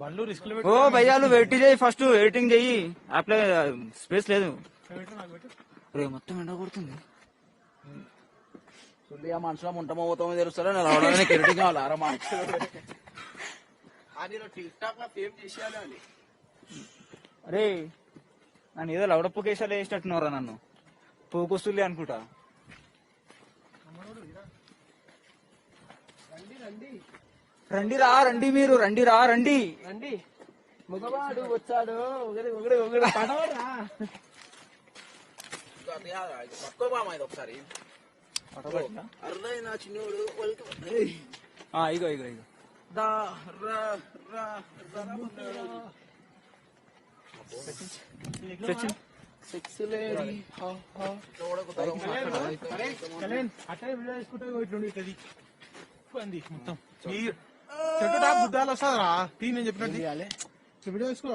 బండ్లు రిస్క్ లో ఓ భయ్యా నువ్వు వెయిట్ చేయి, ఫస్ట్ ఎడిటింగ్ చెయ్యి. యాప్లో స్పేస్ లేదు. రే మొత్తం ఎండ కొడుతుంది. చూడు ఆ మనుషుల ముంటమో పోతామో తెలుస్తారో రావడానికి ఎడిటింగ్ కావాలి. అర టిక్ టాక్ లో ఫేమ్ చేసేయాలి. అరే నన్ను ఏదో లవడప్పు కేసాలు వేసినట్టున్నారా నన్ను. పోకొస్తుంది అనుకుంటా. రండి రా రండి, మీరు రండి రా రండి రండి. మగవాడు వచ్చాడు పడవరా పట్టుకోమా ఇది ఒకసారి. అర్రైనా చిన్నోడు ఇగో ఇగో ఇగో సెక్స్ లేడీ అట్లా వీడియో తీసుకుంటే ఇట్లుండి అంది మొత్తం చెట్టు బుద్ధాలు వస్తుందిరా టీ నేను చెప్పినట్టు వీడియో తీసుకో.